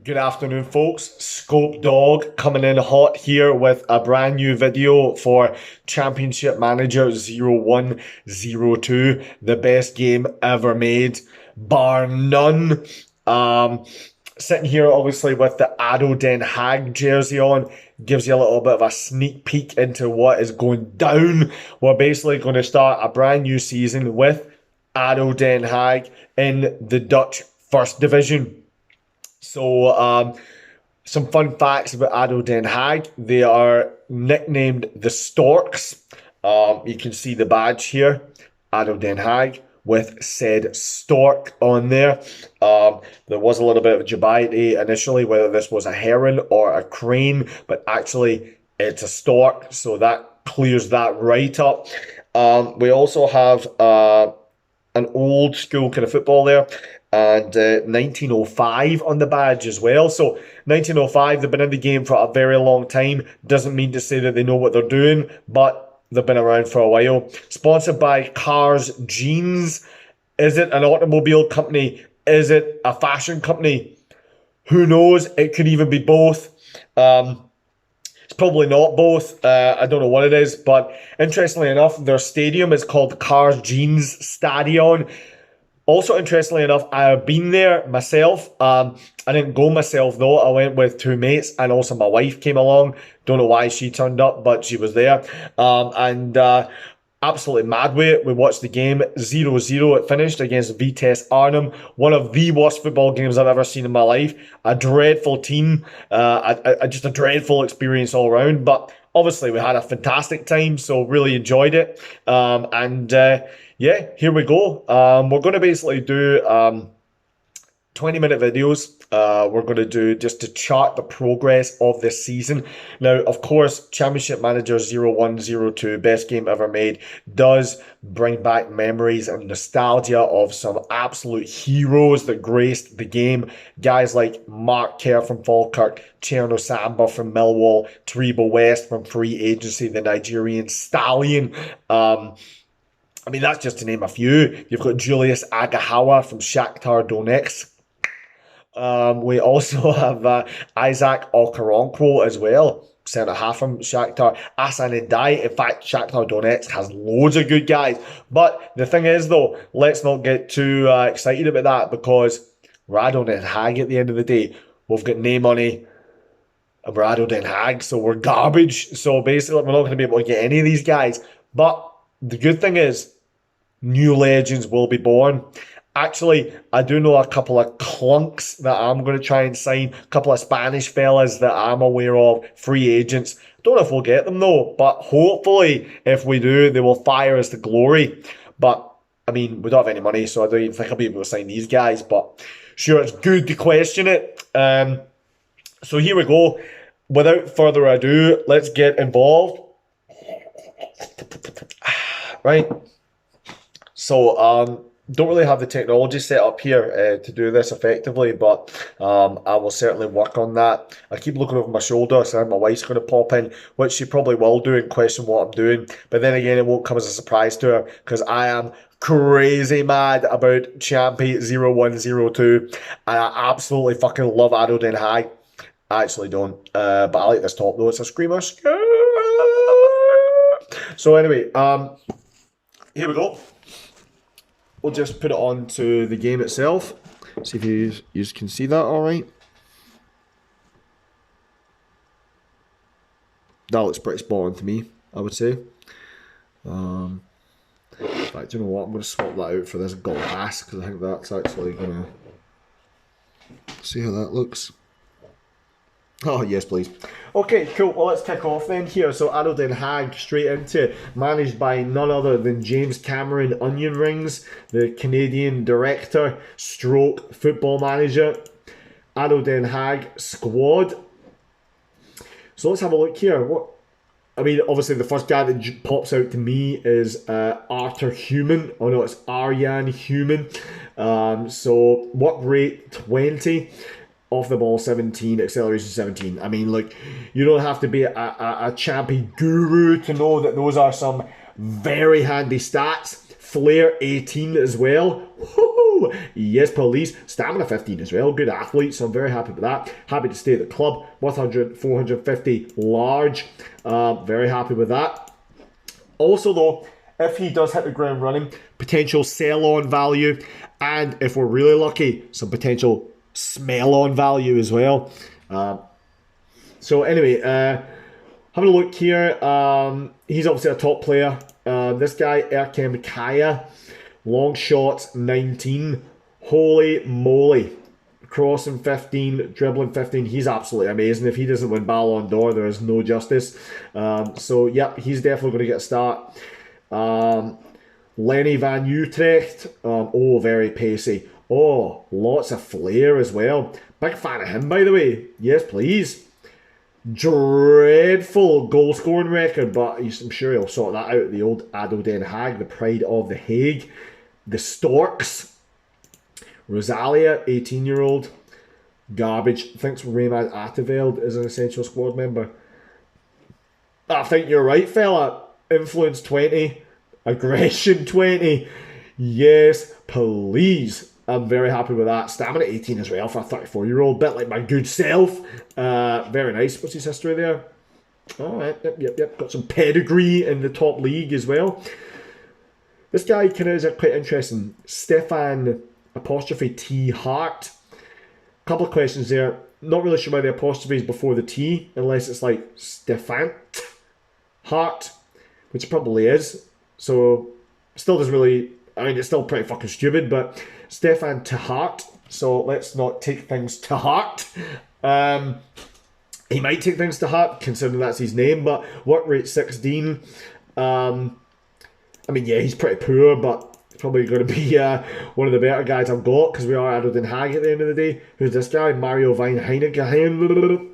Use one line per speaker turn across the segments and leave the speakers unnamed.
Good afternoon, folks. Scope Dog coming in hot here with a brand new video for Championship Manager 0102, the best game ever made, bar none. Sitting here, obviously, with the HAAG jersey on, gives you a little bit of a sneak peek into what is going down. We're basically going to start a brand new season with HAAG in the Dutch First Division. So, some fun facts about ADO Den Haag. They are nicknamed the Storks. You can see the badge here, ADO Den Haag, with said stork on there. There was a little bit of dubiety initially whether this was a heron or a crane, but actually it's a stork, so that clears that right up. We also have an old school kind of football there, and 1905 on the badge as well. So 1905, they've been in the game for a very long time. Doesn't mean to say that they know what they're doing, but they've been around for a while. Sponsored by Cars Jeans. Is it an automobile company? Is it a fashion company? Who knows? It could even be both. It's probably not both. I don't know what it is, but interestingly enough, their stadium is called Cars Jeans Stadion. Also, interestingly enough, I have been there myself. I didn't go myself though. I went with two mates, and also my wife came along. Don't know why she turned up, but she was there. And absolutely mad with it. We watched the game 0-0. It finished against Vitesse Arnhem. One of the worst football games I've ever seen in my life. A dreadful team. Just a dreadful experience all around. But obviously we had a fantastic time, so really enjoyed it. Yeah, here we go. We're going to basically do 20-minute videos. We're going to do just to chart the progress of this season. Now, of course, Championship Manager 0102, best game ever made, does bring back memories and nostalgia of some absolute heroes that graced the game. Guys like Mark Kerr from Falkirk, Cherno Samba from Millwall, Taribo West from Free Agency, the Nigerian Stallion. I mean, that's just to name a few. You've got Julius Agahawa from Shakhtar Donetsk. We also have Isaac Okoronkwo as well, centre half from Shakhtar. Asan Ndai. In fact, Shakhtar Donetsk has loads of good guys. But the thing is, though, let's not get too excited about that, because Rado Den Haag at the end of the day, we've got no money. And Rado Den Haag, so we're garbage. So basically, we're not going to be able to get any of these guys. But the good thing is, new legends will be born. Actually, I do know a couple of clunks that I'm going to try and sign. A couple of Spanish fellas that I'm aware of. Free agents. Don't know if we'll get them though. But hopefully, if we do, they will fire us to glory. But, I mean, we don't have any money, so I don't even think I'll be able to sign these guys. But, sure, it's good to question it. So here we go. Without further ado, let's get involved. Right. So, don't really have the technology set up here to do this effectively, but I will certainly work on that. I keep looking over my shoulder, so my wife's going to pop in, which she probably will do and question what I'm doing. But then again, it won't come as a surprise to her, because I am crazy mad about Champy 0102. And I absolutely fucking love Ado Den Haag. I actually don't, but I like this top though. It's a screamer. So anyway, here we go. We'll just put it on to the game itself. See if you can see that all right. That looks pretty spot on to me, I would say. In fact, you know what? I'm going to swap that out for this glass, because I think that's actually going to... See how that looks? Oh, yes, please. Okay, cool. Well, let's kick off then here. So, Ado Den Haag, straight into it, managed by none other than James Cameron Onion Rings, the Canadian director, stroke football manager. Ado Den Haag squad. So, let's have a look here. I mean, obviously, the first guy that pops out to me is Arthur Numan. Oh, no, it's Arjan Human. So, work rate 20. Off the ball 17, acceleration 17. I mean, look, you don't have to be a Champy guru to know that those are some very handy stats. Flair 18 as well. Woo-hoo! Yes, police. Stamina 15 as well. Good athlete, so I'm very happy with that. Happy to stay at the club. 100, 450 large. Very happy with that. Also, though, if he does hit the ground running, potential sell-on value, and if we're really lucky, some potential smell-on value as well. So anyway, having a look here, he's obviously a top player. This guy, Erkem Kaya, long shots 19. Holy moly. Crossing 15, dribbling 15. He's absolutely amazing. If he doesn't win Ballon d'Or, there is no justice. So, yep, he's definitely going to get a start. Lenny van Utrecht. Oh, very pacey. Oh, lots of flair as well. Big fan of him, by the way. Yes, please. Dreadful goal scoring record, but I'm sure he'll sort that out. The old ADO Den Haag, the pride of the Hague. The Storks. Rosalia, 18-year-old. Garbage. Thinks Raymond Attenveld is an essential squad member. I think you're right, fella. Influence 20. Aggression 20. Yes, please. I'm very happy with that. Stamina 18 as well for a 34-year-old. Bit like my good self. Very nice. What's his history there? Alright, yep. Got some pedigree in the top league as well. This guy kind of is quite interesting. Stefan apostrophe T Hart. Couple of questions there. Not really sure why the apostrophe is before the T, unless it's like Stefan Hart, which it probably is. So, still doesn't really... I mean, it's still pretty fucking stupid, but Stefan to heart. So let's not take things to heart. He might take things to heart, considering that's his name, but work rate 16. I mean, yeah, he's pretty poor, but he's probably going to be one of the better guys I've got, because we are ADO Den Haag at the end of the day. Who's this guy? Mario Vine Heineken.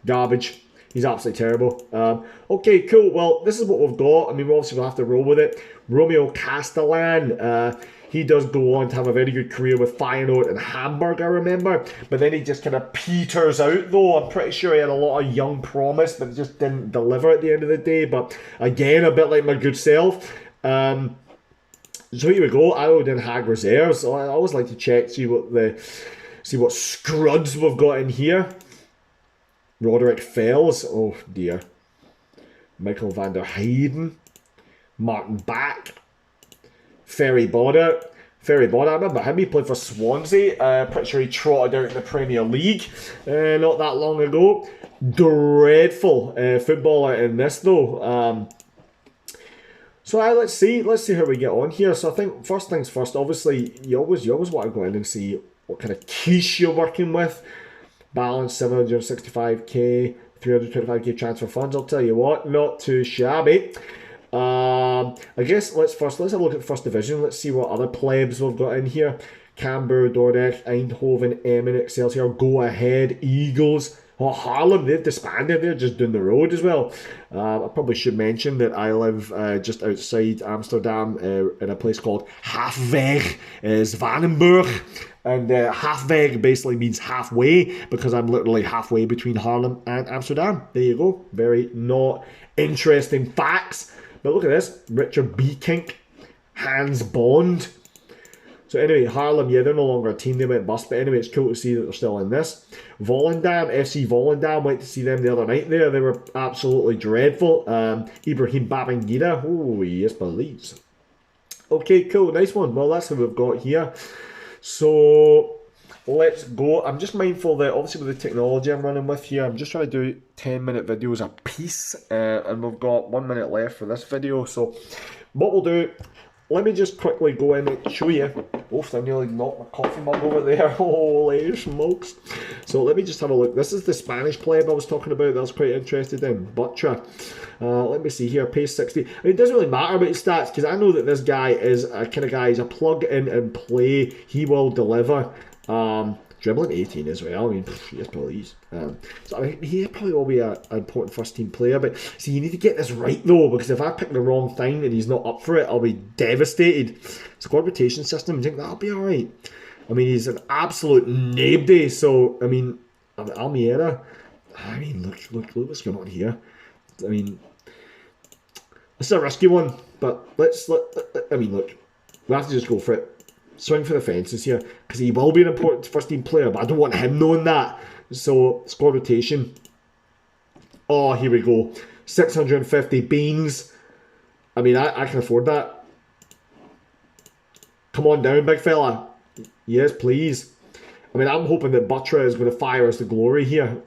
Garbage. He's absolutely terrible. Okay, cool. Well, this is what we've got. I mean, we obviously will have to roll with it. Romeo Castellan. He does go on to have a very good career with Feyenoord and Hamburg, I remember. But then he just kind of peters out, though. I'm pretty sure he had a lot of young promise, but just didn't deliver at the end of the day. But again, a bit like my good self. So here we go. ADO Den Haag reserves. So I always like to check, see what scruds we've got in here. Roderick Fells. Oh dear. Michael van der Heijden. Martin Back. Ferry Bodder. I remember him. He played for Swansea. Pretty sure he trotted out in the Premier League not that long ago. Dreadful footballer in this though. So let's see how we get on here. So I think first things first. Obviously, you always want to go in and see what kind of quiche you're working with. Balance 765k, 325k transfer funds. I'll tell you what, not too shabby. I guess let's have a look at the first division. Let's see what other plebs we've got in here. Camber, Dordrecht, Eindhoven, Emmen, Excelsior, Go Ahead, Eagles. Oh, Haarlem, they've disbanded. They're just down the road as well. I probably should mention that I live just outside Amsterdam in a place called Halfweg, Zwanenburg. And Halfweg basically means halfway, because I'm literally halfway between Haarlem and Amsterdam. There you go. Very not interesting facts. But look at this. Richard Beekink, Hans Bond. So anyway, Haarlem, yeah, they're no longer a team. They went bust. But anyway, it's cool to see that they're still in this. Volendam, FC Volendam, went to see them the other night there. They were absolutely dreadful. Ibrahim Babangida. Oh, yes, please. Okay, cool. Nice one. Well, that's what we've got here. So let's go. I'm just mindful that obviously with the technology I'm running with here, I'm just trying to do 10-minute videos a piece, and we've got 1 minute left for this video. So what we'll do, let me just quickly go in and show you. Oof, I nearly knocked my coffee mug over there. Holy smokes. So let me just have a look. This is the Spanish pleb I was talking about that I was quite interested in. Butcher. Let me see here. Pace 60. I mean, it doesn't really matter about his stats, because I know that this guy is a kind of guy, he's a plug in and play. He will deliver. Dribbling 18 as well. I mean, yes, please. So I mean, he probably will be an important first team player. But see, you need to get this right though, because if I pick the wrong thing and he's not up for it, I'll be devastated. Squad rotation system, I think that'll be alright. I mean, he's an absolute nabby. So I mean, Almeida. I mean, look what's going on here. I mean, this is a risky one.
But I mean, look, we have to just go for it. Swing for the fences here, because he will be an important first team player, but I don't want him knowing that. So, squad rotation. Oh, here we go. 650 beans. I mean, I can afford that. Come on down, big fella. Yes, please. I mean, I'm hoping that Buttra is going to fire us to glory here.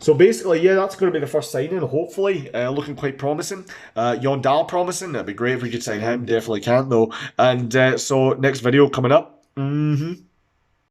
So basically, yeah, that's going to be the first signing, hopefully. Looking quite promising. Yondal promising. That'd be great if we could sign him. Definitely can't, though. And so, next video coming up.